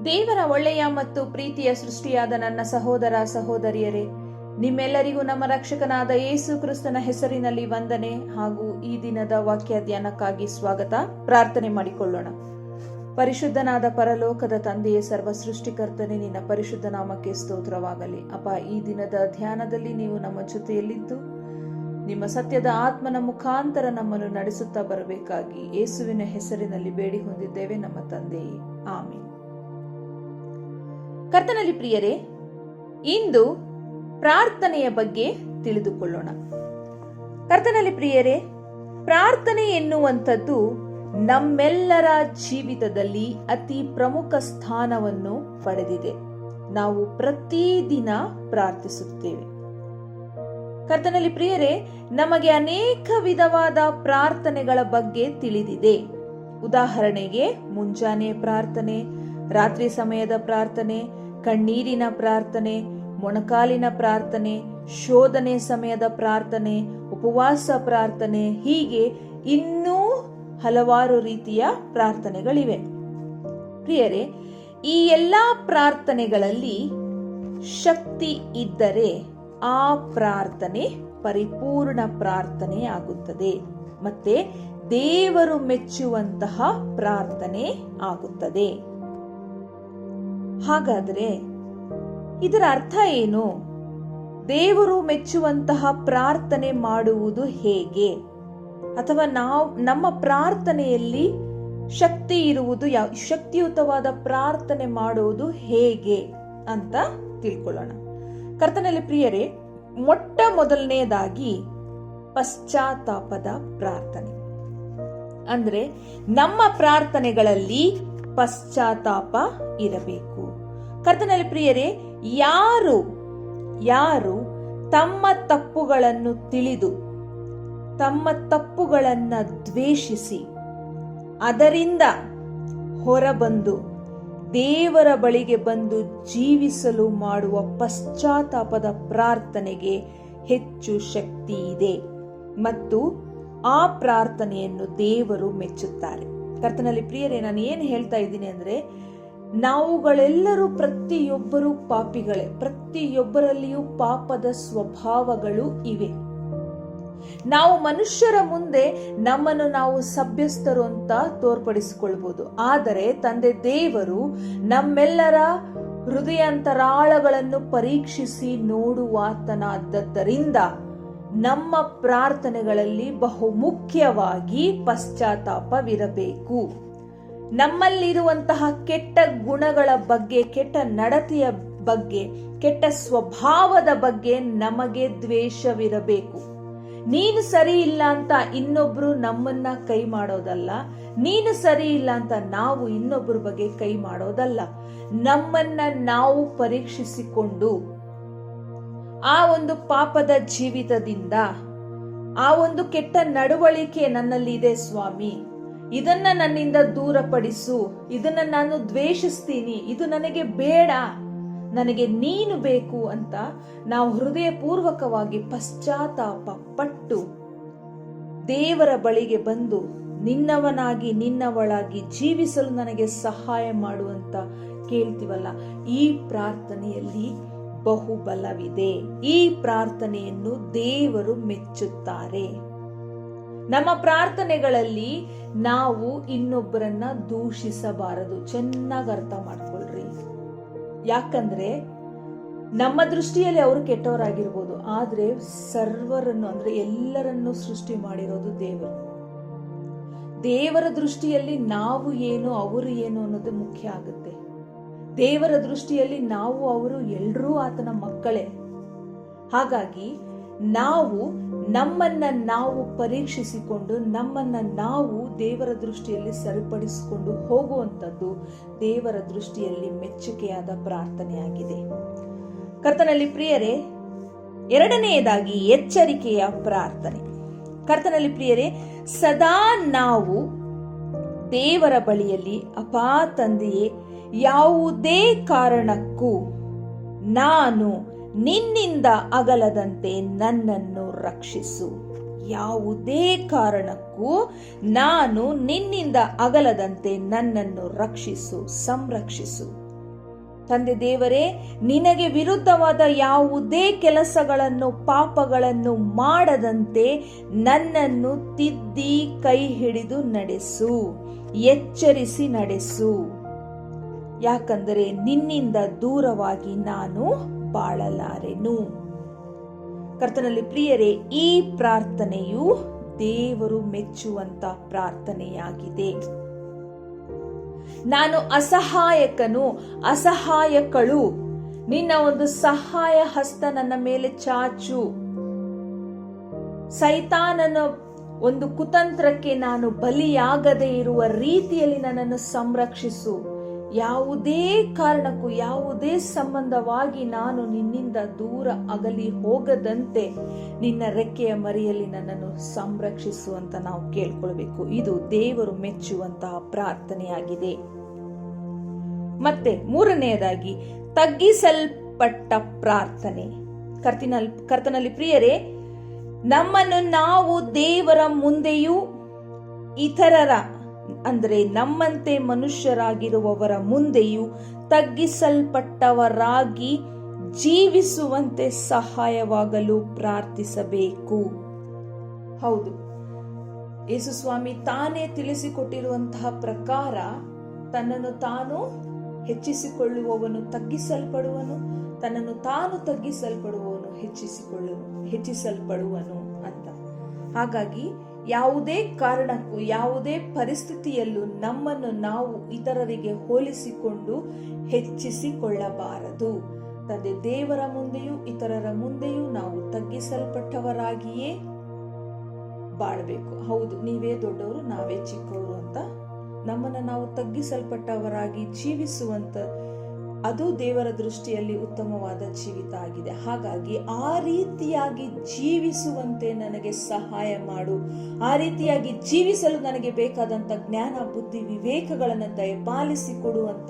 ದೇವರ ಒಳ್ಳೆಯ ಮತ್ತು ಪ್ರೀತಿಯ ಸೃಷ್ಟಿಯಾದ ನನ್ನ ಸಹೋದರ ಸಹೋದರಿಯರೇ, ನಿಮ್ಮೆಲ್ಲರಿಗೂ ನಮ್ಮ ರಕ್ಷಕನಾದ ಯೇಸು ಕ್ರಿಸ್ತನ ಹೆಸರಿನಲ್ಲಿ ವಂದನೆ ಹಾಗೂ ಈ ದಿನದ ವಾಕ್ಯ ಧ್ಯಾನಕ್ಕಾಗಿ ಸ್ವಾಗತ. ಪ್ರಾರ್ಥನೆ ಮಾಡಿಕೊಳ್ಳೋಣ. ಪರಿಶುದ್ಧನಾದ ಪರಲೋಕದ ತಂದೆಯೇ, ಸರ್ವ ಸೃಷ್ಟಿಕರ್ತನೆ, ನಿನ್ನ ಪರಿಶುದ್ಧ ನಾಮಕ್ಕೆ ಸ್ತೋತ್ರವಾಗಲಿ. ಅಪ್ಪ, ಈ ದಿನದ ಧ್ಯಾನದಲ್ಲಿ ನೀವು ನಮ್ಮ ಜೊತೆಯಲ್ಲಿದ್ದು ನಿಮ್ಮ ಸತ್ಯದ ಆತ್ಮನ ಮುಖಾಂತರ ನಮ್ಮನ್ನು ನಡೆಸುತ್ತಾ ಬರಬೇಕಾಗಿ ಯೇಸುವಿನ ಹೆಸರಿನಲ್ಲಿ ಬೇಡಿ ಹೊಂದಿದ್ದೇವೆ ನಮ್ಮ ತಂದೆಯೇ, ಆಮೆನ್. ಕರ್ತನಲ್ಲಿ ಪ್ರಿಯರೇ, ಇಂದು ಪ್ರಾರ್ಥನೆಯ ಬಗ್ಗೆ ತಿಳಿದುಕೊಳ್ಳೋಣ. ಕರ್ತನಲ್ಲಿ ಪ್ರಿಯರೇ, ಪ್ರಾರ್ಥನೆ ಎನ್ನುವಂಥದ್ದು ನಮ್ಮೆಲ್ಲರ ಜೀವಿತದಲ್ಲಿ ಅತಿ ಪ್ರಮುಖ ಸ್ಥಾನವನ್ನು ಪಡೆದಿದೆ. ನಾವು ಪ್ರತಿದಿನ ಪ್ರಾರ್ಥಿಸುತ್ತೇವೆ. ಕರ್ತನಲ್ಲಿ ಪ್ರಿಯರೇ, ನಮಗೆ ಅನೇಕ ವಿಧವಾದ ಪ್ರಾರ್ಥನೆಗಳ ಬಗ್ಗೆ ತಿಳಿದಿದೆ. ಉದಾಹರಣೆಗೆ, ಮುಂಜಾನೆ ಪ್ರಾರ್ಥನೆ, ರಾತ್ರಿ ಸಮಯದ ಪ್ರಾರ್ಥನೆ, ಕಣ್ಣೀರಿನ ಪ್ರಾರ್ಥನೆ, ಮೊಣಕಾಲಿನ ಪ್ರಾರ್ಥನೆ, ಶೋಧನೆ ಸಮಯದ ಪ್ರಾರ್ಥನೆ, ಉಪವಾಸ ಪ್ರಾರ್ಥನೆ, ಹೀಗೆ ಇನ್ನೂ ಹಲವಾರು ರೀತಿಯ ಪ್ರಾರ್ಥನೆಗಳಿವೆ. ಪ್ರಿಯರೇ, ಈ ಎಲ್ಲಾ ಪ್ರಾರ್ಥನೆಗಳಲ್ಲಿ ಶಕ್ತಿ ಇದ್ದರೆ ಆ ಪ್ರಾರ್ಥನೆ ಪರಿಪೂರ್ಣ ಪ್ರಾರ್ಥನೆ ಆಗುತ್ತದೆ, ಮತ್ತೆ ದೇವರು ಮೆಚ್ಚುವಂತಹ ಪ್ರಾರ್ಥನೆ ಆಗುತ್ತದೆ. ಹಾಗಾದರೆ ಇದರ ಅರ್ಥ ಏನು? ದೇವರು ಮೆಚ್ಚುವಂತಹ ಪ್ರಾರ್ಥನೆ ಮಾಡುವುದು ಹೇಗೆ? ಅಥವಾ ನಮ್ಮ ಪ್ರಾರ್ಥನೆಯಲ್ಲಿ ಶಕ್ತಿ ಇರುವುದು ಶಕ್ತಿಯುತವಾದ ಪ್ರಾರ್ಥನೆ ಮಾಡುವುದು ಹೇಗೆ ಅಂತ ತಿಳ್ಕೊಳ್ಳೋಣ. ಕರ್ತನಲ್ಲಿ ಪ್ರಿಯರೇ, ಮೊಟ್ಟ ಮೊದಲನೆಯದಾಗಿ ಪಶ್ಚಾತ್ತಾಪದ ಪ್ರಾರ್ಥನೆ. ಅಂದ್ರೆ ನಮ್ಮ ಪ್ರಾರ್ಥನೆಗಳಲ್ಲಿ ಪಶ್ಚಾತ್ತಾಪ ಇರಬೇಕು. ಕರ್ತನಲ್ಲಿ ಪ್ರಿಯರೇ, ಯಾರು ತಮ್ಮ ತಪ್ಪುಗಳನ್ನು ತಿಳಿದು ತಮ್ಮ ತಪ್ಪುಗಳನ್ನು ದ್ವೇಷಿಸಿ ಅದರಿಂದ ಹೊರಬಂದು ದೇವರ ಬಳಿಗೆ ಬಂದು ಜೀವಿಸಲು ಮಾಡುವ ಪಶ್ಚಾತ್ತಾಪದ ಪ್ರಾರ್ಥನೆಗೆ ಹೆಚ್ಚು ಶಕ್ತಿ ಇದೆ ಮತ್ತು ಆ ಪ್ರಾರ್ಥನೆಯನ್ನು ದೇವರು ಮೆಚ್ಚುತ್ತಾರೆ. ಕರ್ತನಲ್ಲಿ ಪ್ರಿಯರೇ, ನಾನು ಏನು ಹೇಳ್ತಾ ಇದ್ದೀನಿ ಅಂದ್ರೆ, ನಾವುಗಳೆಲ್ಲರೂ ಪ್ರತಿಯೊಬ್ಬರೂ ಪಾಪಿಗಳೇ. ಪ್ರತಿಯೊಬ್ಬರಲ್ಲಿಯೂ ಪಾಪದ ಸ್ವಭಾವಗಳು ಇವೆ. ನಾವು ಮನುಷ್ಯರ ಮುಂದೆ ನಮ್ಮನ್ನು ನಾವು ಸಭ್ಯಸ್ಥರು ಅಂತ ತೋರ್ಪಡಿಸಿಕೊಳ್ಬಹುದು. ಆದರೆ ತಂದೆ ದೇವರು ನಮ್ಮೆಲ್ಲರ ಹೃದಯಾಂತರಾಳಗಳನ್ನು ಪರೀಕ್ಷಿಸಿ ನೋಡುವಾತನಾದ್ದರಿಂದ ನಮ್ಮ ಪ್ರಾರ್ಥನೆಗಳಲ್ಲಿ ಬಹುಮುಖ್ಯವಾಗಿ ಪಶ್ಚಾತ್ತಾಪವಿರಬೇಕು. ನಮ್ಮಲ್ಲಿರುವಂತಹ ಕೆಟ್ಟ ಗುಣಗಳ ಬಗ್ಗೆ, ಕೆಟ್ಟ ನಡತೆಯ ಬಗ್ಗೆ, ಕೆಟ್ಟ ಸ್ವಭಾವದ ಬಗ್ಗೆ ನಮಗೆ ದ್ವೇಷವಿರಬೇಕು. ನೀನು ಸರಿ ಇಲ್ಲ ಅಂತ ಇನ್ನೊಬ್ರು ನಮ್ಮನ್ನ ಕೈ ಮಾಡೋದಲ್ಲ, ನೀನು ಸರಿ ಇಲ್ಲ ಅಂತ ನಾವು ಇನ್ನೊಬ್ಬರ ಬಗ್ಗೆ ಕೈ ಮಾಡೋದಲ್ಲ. ನಮ್ಮನ್ನ ನಾವು ಪರೀಕ್ಷಿಸಿಕೊಂಡು ಆ ಒಂದು ಪಾಪದ ಜೀವಿತದಿಂದ, ಆ ಒಂದು ಕೆಟ್ಟ ನಡವಳಿಕೆ ನನ್ನಲ್ಲಿ ಇದೆ ಸ್ವಾಮಿ, ಇದನ್ನ ನನ್ನಿಂದ ದೂರಪಡಿಸು, ಇದನ್ನ ನಾನು ದ್ವೇಷಿಸ್ತೀನಿ, ಇದು ನನಗೆ ಬೇಡ, ನನಗೆ ನೀನು ಬೇಕು ಅಂತ ನಾವು ಹೃದಯಪೂರ್ವಕವಾಗಿ ಪಶ್ಚಾತ್ತಾಪ ಪಟ್ಟು ದೇವರ ಬಳಿಗೆ ಬಂದು ನಿನ್ನವನಾಗಿ ನಿನ್ನವಳಾಗಿ ಜೀವಿಸಲು ನನಗೆ ಸಹಾಯ ಮಾಡುವಂತ ಕೇಳ್ತೀವಲ್ಲ, ಈ ಪ್ರಾರ್ಥನೆಯಲ್ಲಿ ಬಹುಬಲವಿದೆ. ಈ ಪ್ರಾರ್ಥನೆಯನ್ನು ದೇವರು ಮೆಚ್ಚುತ್ತಾರೆ. ನಮ್ಮ ಪ್ರಾರ್ಥನೆಗಳಲ್ಲಿ ನಾವು ಇನ್ನೊಬ್ಬರನ್ನ ದೂಷಿಸಬಾರದು. ಚೆನ್ನಾಗಿ ಅರ್ಥ ಮಾಡ್ಕೊಳ್ರಿ. ಯಾಕಂದ್ರೆ ನಮ್ಮ ದೃಷ್ಟಿಯಲ್ಲಿ ಅವರು ಕೆಟ್ಟವರಾಗಿರ್ಬೋದು, ಆದ್ರೆ ಸರ್ವರನ್ನು ಅಂದ್ರೆ ಎಲ್ಲರನ್ನು ಸೃಷ್ಟಿ ಮಾಡಿರೋದು ದೇವರು. ದೇವರ ದೃಷ್ಟಿಯಲ್ಲಿ ನಾವು ಏನು ಅವರು ಏನು ಅನ್ನೋದು ಮುಖ್ಯ ಆಗುತ್ತೆ. ದೇವರ ದೃಷ್ಟಿಯಲ್ಲಿ ನಾವು ಅವರು ಎಲ್ಲರೂ ಆತನ ಮಕ್ಕಳೇ. ಹಾಗಾಗಿ ನಾವು ನಮ್ಮನ್ನ ನಾವು ಪರೀಕ್ಷಿಸಿಕೊಂಡು ನಮ್ಮನ್ನ ನಾವು ದೇವರ ದೃಷ್ಟಿಯಲ್ಲಿ ಸರಿಪಡಿಸಿಕೊಂಡು ಹೋಗುವಂಥದ್ದು ದೇವರ ದೃಷ್ಟಿಯಲ್ಲಿ ಮೆಚ್ಚುಗೆಯಾದ ಪ್ರಾರ್ಥನೆಯಾಗಿದೆ. ಕರ್ತನಲ್ಲಿ ಪ್ರಿಯರೇ, ಎರಡನೆಯದಾಗಿ ಎಚ್ಚರಿಕೆಯ ಪ್ರಾರ್ಥನೆ. ಕರ್ತನಲ್ಲಿ ಪ್ರಿಯರೇ, ಸದಾ ನಾವು ದೇವರ ಬಳಿಯಲ್ಲಿ, ಅಪಾ ತಂದೆಯೇ, ಯಾವುದೇ ಕಾರಣಕ್ಕೂ ನಾನು ನಿನ್ನಿಂದ ಅಗಲದಂತೆ ನನ್ನನ್ನು ರಕ್ಷಿಸು. ಯಾವುದೇ ಕಾರಣಕ್ಕೂ ನಾನು ನಿನ್ನಿಂದ ಅಗಲದಂತೆ ನನ್ನನ್ನು ರಕ್ಷಿಸು, ಸಂರಕ್ಷಿಸು. ತಂದೆ ದೇವರೇ, ನಿನಗೆ ವಿರುದ್ಧವಾದ ಯಾವುದೇ ಕೆಲಸಗಳನ್ನು, ಪಾಪಗಳನ್ನು ಮಾಡದಂತೆ ನನ್ನನ್ನು ತಿದ್ದಿ ಕೈ ಹಿಡಿದು ನಡೆಸು, ಎಚ್ಚರಿಸಿ ನಡೆಸು. ಯಾಕಂದರೆ ನಿನ್ನಿಂದ ದೂರವಾಗಿ ನಾನು ಬಾಳಲಾರೆನು. ಕರ್ತನಲ್ಲಿ ಪ್ರಿಯರೇ, ಈ ಪ್ರಾರ್ಥನೆಯು ದೇವರು ಮೆಚ್ಚುವಂತ ಪ್ರಾರ್ಥನೆಯಾಗಿದೆ. ನಾನು ಅಸಹಾಯಕಳು, ನಿನ್ನ ಒಂದು ಸಹಾಯ ಹಸ್ತ ನನ್ನ ಮೇಲೆ ಚಾಚು. ಸೈತಾನನ ಒಂದು ಕುತಂತ್ರಕ್ಕೆ ನಾನು ಬಲಿಯಾಗದೇ ಇರುವ ರೀತಿಯಲ್ಲಿ ನನ್ನನ್ನು ಸಂರಕ್ಷಿಸು. ಯಾವುದೇ ಕಾರಣಕ್ಕೂ, ಯಾವುದೇ ಸಂಬಂಧವಾಗಿ ನಾನು ನಿನ್ನಿಂದ ದೂರ ಅಗಲಿ ಹೋಗದಂತೆ ನಿನ್ನ ರೆಕ್ಕೆಯ ಮರೆಯಲ್ಲಿ ನನ್ನನ್ನು ಸಂರಕ್ಷಿಸು ಅಂತ ನಾವು ಕೇಳ್ಕೊಳ್ಬೇಕು. ಇದು ದೇವರು ಮೆಚ್ಚುವಂತಹ ಪ್ರಾರ್ಥನೆಯಾಗಿದೆ. ಮತ್ತೆ ಮೂರನೆಯದಾಗಿ, ತಗ್ಗಿಸಲ್ಪಟ್ಟ ಪ್ರಾರ್ಥನೆ. ಕರ್ತನಲ್ಲಿ ಪ್ರಿಯರೇ, ನಮ್ಮನ್ನು ನಾವು ದೇವರ ಮುಂದೆಯೂ ಇತರರ ಅಂದರೆ ನಮ್ಮಂತೆ ಮನುಷ್ಯರಾಗಿರುವವರ ಮುಂದೆಯೂ ತಗ್ಗಿಸಲ್ಪಟ್ಟವರಾಗಿ ಜೀವಿಸುವಂತೆ ಸಹಾಯವಾಗಲು ಪ್ರಾರ್ಥಿಸಬೇಕು. ಹೌದು, ಯೇಸು ಸ್ವಾಮಿ ತಾನೇ ತಿಳಿಸಿಕೊಟ್ಟಿರುವಂತಹ ಪ್ರಕಾರ ತನ್ನನ್ನು ತಾನು ಹೆಚ್ಚಿಸಿಕೊಳ್ಳುವವನು ತಗ್ಗಿಸಲ್ಪಡುವನು, ತನ್ನನ್ನು ತಾನು ತಗ್ಗಿಸಲ್ಪಡುವವನು ಹೆಚ್ಚಿಸಲ್ಪಡುವನು ಅಂತ. ಹಾಗಾಗಿ ಯಾವುದೇ ಕಾರಣಕ್ಕೂ, ಯಾವುದೇ ಪರಿಸ್ಥಿತಿಯಲ್ಲೂ ನಮ್ಮನ್ನು ನಾವು ಇತರರಿಗೆ ಹೋಲಿಸಿಕೊಂಡು ಹೆಚ್ಚಿಸಿಕೊಳ್ಳಬಾರದು. ತಂದೆ ದೇವರ ಮುಂದೆಯೂ ಇತರರ ಮುಂದೆಯೂ ನಾವು ತಗ್ಗಿಸಲ್ಪಟ್ಟವರಾಗಿಯೇ ಬಾಳಬೇಕು. ಹೌದು, ನೀವೇ ದೊಡ್ಡವರು, ನಾವೇ ಚಿಕ್ಕವರು ಅಂತ ನಮ್ಮನ್ನು ನಾವು ತಗ್ಗಿಸಲ್ಪಟ್ಟವರಾಗಿ ಜೀವಿಸುವಂತ ಅದು ದೇವರ ದೃಷ್ಟಿಯಲ್ಲಿ ಉತ್ತಮವಾದ ಜೀವಿತ ಆಗಿದೆ. ಹಾಗಾಗಿ ಆ ರೀತಿಯಾಗಿ ಜೀವಿಸುವಂತೆ ನನಗೆ ಸಹಾಯ ಮಾಡು. ಆ ರೀತಿಯಾಗಿ ಜೀವಿಸಲು ನನಗೆ ಬೇಕಾದಂತ ಜ್ಞಾನ, ಬುದ್ಧಿ, ವಿವೇಕಗಳನ್ನು ದಯಪಾಲಿಸಿಕೊಡುವಂತ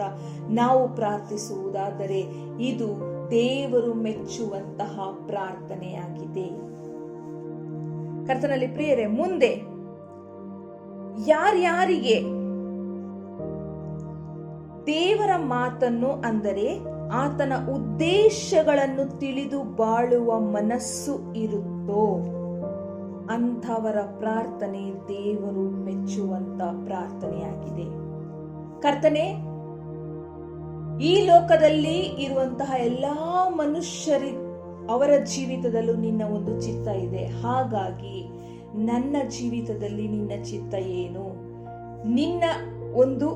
ನಾವು ಪ್ರಾರ್ಥಿಸುವುದಾದರೆ ಇದು ದೇವರು ಮೆಚ್ಚುವಂತಹ ಪ್ರಾರ್ಥನೆಯಾಗಿದೆ. ಕರ್ತನಲ್ಲಿ ಪ್ರಿಯರೇ, ಮುಂದೆ ಯಾರ್ಯಾರಿಗೆ ದೇವರ ಮಾತನ್ನು ಅಂದರೆ ಆತನ ಉದ್ದೇಶಗಳನ್ನು ತಿಳಿದು ಬಾಳುವ ಮನಸ್ಸು ಇರುತ್ತೋ ಅಂಥವರ ಪ್ರಾರ್ಥನೆ ದೇವರು ಮೆಚ್ಚುವಂತ ಪ್ರಾರ್ಥನೆಯಾಗಿದೆ. ಕರ್ತನೆ, ಈ ಲೋಕದಲ್ಲಿ ಇರುವಂತಹ ಎಲ್ಲಾ ಮನುಷ್ಯರಿ ಅವರ ಜೀವಿತದಲ್ಲೂ ನಿನ್ನ ಒಂದು ಚಿತ್ತ ಇದೆ. ಹಾಗಾಗಿ ನನ್ನ ಜೀವಿತದಲ್ಲಿ ನಿನ್ನ ಚಿತ್ತ ಏನು, ನಿನ್ನ ಒಂದು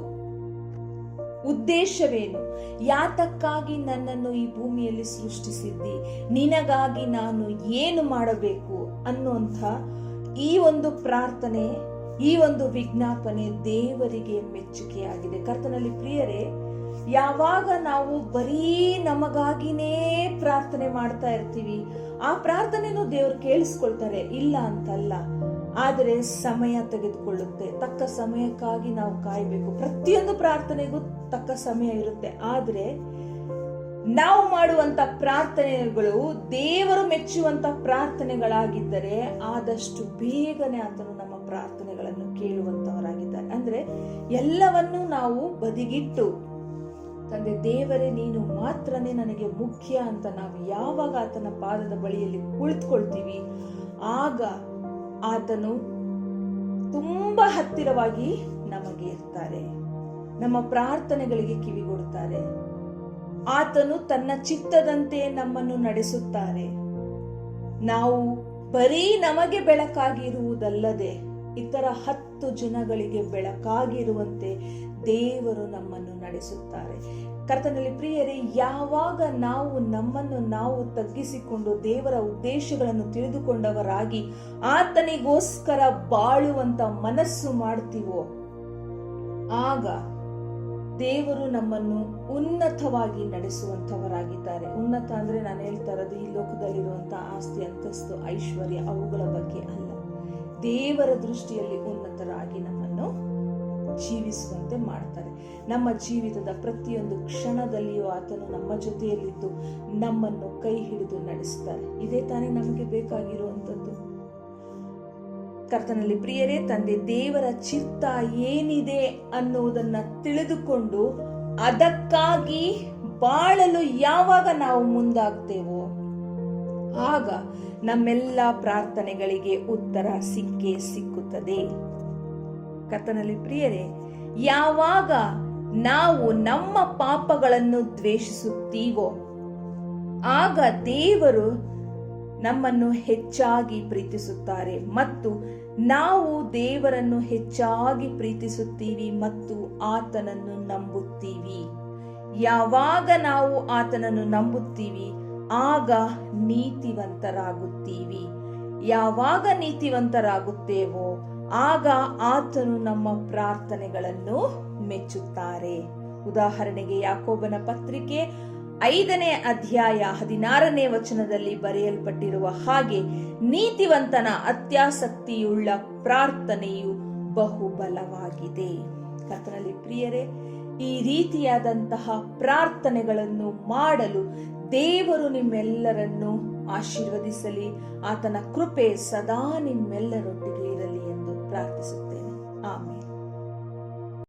ಉದ್ದೇಶವೇನು, ಯಾತಕ್ಕಾಗಿ ನನ್ನನ್ನು ಈ ಭೂಮಿಯಲ್ಲಿ ಸೃಷ್ಟಿಸಿದ್ದಿ, ನಿನಗಾಗಿ ನಾನು ಏನು ಮಾಡಬೇಕು ಅನ್ನುವಂಥ ಈ ಒಂದು ಪ್ರಾರ್ಥನೆ, ಈ ಒಂದು ವಿಜ್ಞಾಪನೆ ದೇವರಿಗೆ ಮೆಚ್ಚುಗೆಯಾಗಿದೆ. ಕರ್ತನಲ್ಲಿ ಪ್ರಿಯರೇ, ಯಾವಾಗ ನಾವು ಬರೀ ನಮಗಾಗಿನೇ ಪ್ರಾರ್ಥನೆ ಮಾಡ್ತಾ ಇರ್ತೀವಿ, ಆ ಪ್ರಾರ್ಥನೆನೂ ದೇವರು ಕೇಳಿಸ್ಕೊಳ್ತಾರೆ, ಇಲ್ಲ ಅಂತಲ್ಲ. ಆದರೆ ಸಮಯ ತೆಗೆದುಕೊಳ್ಳುತ್ತೆ. ತಕ್ಕ ಸಮಯಕ್ಕಾಗಿ ನಾವು ಕಾಯಬೇಕು. ಪ್ರತಿಯೊಂದು ಪ್ರಾರ್ಥನೆಗೂ ತಕ್ಕ ಸಮಯ ಇರುತ್ತೆ. ಆದ್ರೆ ನಾವು ಮಾಡುವಂತ ಪ್ರಾರ್ಥನೆಗಳು ದೇವರು ಮೆಚ್ಚುವಂತ ಪ್ರಾರ್ಥನೆಗಳಾಗಿದ್ದರೆ ಆದಷ್ಟು ಬೇಗನೆ ಆತನು ನಮ್ಮ ಪ್ರಾರ್ಥನೆಗಳನ್ನು ಕೇಳುವಂತವರಾಗಿದ್ದಾರೆ. ಅಂದ್ರೆ ಎಲ್ಲವನ್ನೂ ನಾವು ಬದಿಗಿಟ್ಟು, ತಂದೆ ದೇವರೇ ನೀನು ಮಾತ್ರನೇ ನನಗೆ ಮುಖ್ಯ ಅಂತ ನಾವು ಯಾವಾಗ ಆತನ ಪಾದದ ಬಳಿಯಲ್ಲಿ ಕುಳಿತುಕೊಳ್ತೀವಿ, ಆಗ ಆತನು ತುಂಬಾ ಹತ್ತಿರವಾಗಿ ನಮಗೆ ಇರ್ತಾರೆ, ನಮ್ಮ ಪ್ರಾರ್ಥನೆಗಳಿಗೆ ಕಿವಿಗೊಡುತ್ತಾರೆ. ಆತನು ತನ್ನ ಚಿತ್ತದಂತೆ ನಮ್ಮನ್ನು ನಡೆಸುತ್ತಾರೆ. ನಾವು ಬರೀ ನಮಗೆ ಬೆಳಕಾಗಿರುವುದಲ್ಲದೆ ಇತರ 10 ಜನಗಳಿಗೆ ಬೆಳಕಾಗಿರುವಂತೆ ದೇವರು ನಮ್ಮನ್ನು ನಡೆಸುತ್ತಾರೆ. ಕರ್ತನಲ್ಲಿ ಪ್ರಿಯರೇ, ಯಾವಾಗ ನಾವು ನಮ್ಮನ್ನು ನಾವು ತಗ್ಗಿಸಿಕೊಂಡು ದೇವರ ಉದ್ದೇಶಗಳನ್ನು ತಿಳಿದುಕೊಂಡವರಾಗಿ ಆತನಿಗೋಸ್ಕರ ಬಾಳುವಂತ ಮನಸ್ಸು ಮಾಡ್ತೀವೋ, ಆಗ ದೇವರು ನಮ್ಮನ್ನು ಉನ್ನತವಾಗಿ ನಡೆಸುವಂತವರಾಗಿದ್ದಾರೆ. ಉನ್ನತ ಅಂದ್ರೆ ನಾನು ಹೇಳ್ತಾ ಇರೋದು ಈ ಲೋಕದಲ್ಲಿರುವಂತಹ ಆಸ್ತಿ, ಅಂತಸ್ತು, ಐಶ್ವರ್ಯ ಅವುಗಳ ಬಗ್ಗೆ ಅಲ್ಲ. ದೇವರ ದೃಷ್ಟಿಯಲ್ಲಿ ಉನ್ನತರಾಗಿ ನಮ್ಮನ್ನು ಜೀವಿಸುವಂತೆ ಮಾಡ್ತಾರೆ. ನಮ್ಮ ಜೀವಿತದ ಪ್ರತಿಯೊಂದು ಕ್ಷಣದಲ್ಲಿಯೂ ಆತನು ನಮ್ಮ ಜೊತೆಯಲ್ಲಿದ್ದು ನಮ್ಮನ್ನು ಕೈ ಹಿಡಿದು ನಡೆಸ್ತಾರೆ. ಇದೇ ತಾನೇ ನಮಗೆ ಬೇಕಾಗಿರುವಂಥದ್ದು. ಕರ್ತನಲ್ಲಿ ಪ್ರಿಯರೇ, ತಂದೆ ದೇವರ ಚಿತ್ತ ಏನಿದೆ ಅನ್ನುವುದನ್ನ ತಿಳಿದುಕೊಂಡು ಅದಕ್ಕಾಗಿ ಬಾಳಲು ಯಾವಾಗ ನಾವು ಮುಂದಾಗ್ತೇವೋ ಆಗ ನಮ್ಮೆಲ್ಲ ಪ್ರಾರ್ಥನೆಗಳಿಗೆ ಉತ್ತರ ಸಿಕ್ಕೇ ಸಿಕ್ಕುತ್ತದೆ. ಕರ್ತನಲ್ಲಿ ಪ್ರಿಯರೇ, ಯಾವಾಗ ನಾವು ನಮ್ಮ ಪಾಪಗಳನ್ನು ದ್ವೇಷಿಸುತ್ತೀವೋ ಆಗ ದೇವರು ನಮ್ಮನ್ನು ಹೆಚ್ಚಾಗಿ ಪ್ರೀತಿಸುತ್ತಾರೆ ಮತ್ತು ನಾವು ದೇವರನ್ನು ಹೆಚ್ಚಾಗಿ ಪ್ರೀತಿಸುತ್ತೀವಿ ಮತ್ತು ಆತನನ್ನು ನಂಬುತ್ತೀವಿ. ಯಾವಾಗ ನಾವು ಆತನನ್ನು ನಂಬುತ್ತೀವಿ ಆಗ ನೀತಿವಂತರಾಗುತ್ತೀವಿ. ಯಾವಾಗ ನೀತಿವಂತರಾಗುತ್ತೇವೋ ಆಗ ಆತನು ನಮ್ಮ ಪ್ರಾರ್ಥನೆಗಳನ್ನು ಮೆಚ್ಚುತ್ತಾರೆ. ಉದಾಹರಣೆಗೆ ಯಾಕೋಬನ ಪತ್ರಿಕೆ 5ನೇ ಅಧ್ಯಾಯ 16ನೇ ವಚನದಲ್ಲಿ ಬರೆಯಲ್ಪಟ್ಟಿರುವ ಹಾಗೆ ನೀತಿವಂತನ ಅತ್ಯಾಸಕ್ತಿಯುಳ್ಳ ಪ್ರಾರ್ಥನೆಯು ಬಹುಬಲವಾಗಿದೆ. ಕರ್ತನಲ್ಲಿ ಪ್ರಿಯರೇ, ಈ ರೀತಿಯಾದಂತಹ ಪ್ರಾರ್ಥನೆಗಳನ್ನು ಮಾಡಲು ದೇವರು ನಿಮ್ಮೆಲ್ಲರನ್ನು ಆಶೀರ್ವದಿಸಲಿ. ಆತನ ಕೃಪೆ ಸದಾ ನಿಮ್ಮೆಲ್ಲರೊಟ್ಟಿಗೆ ಇರಲಿ.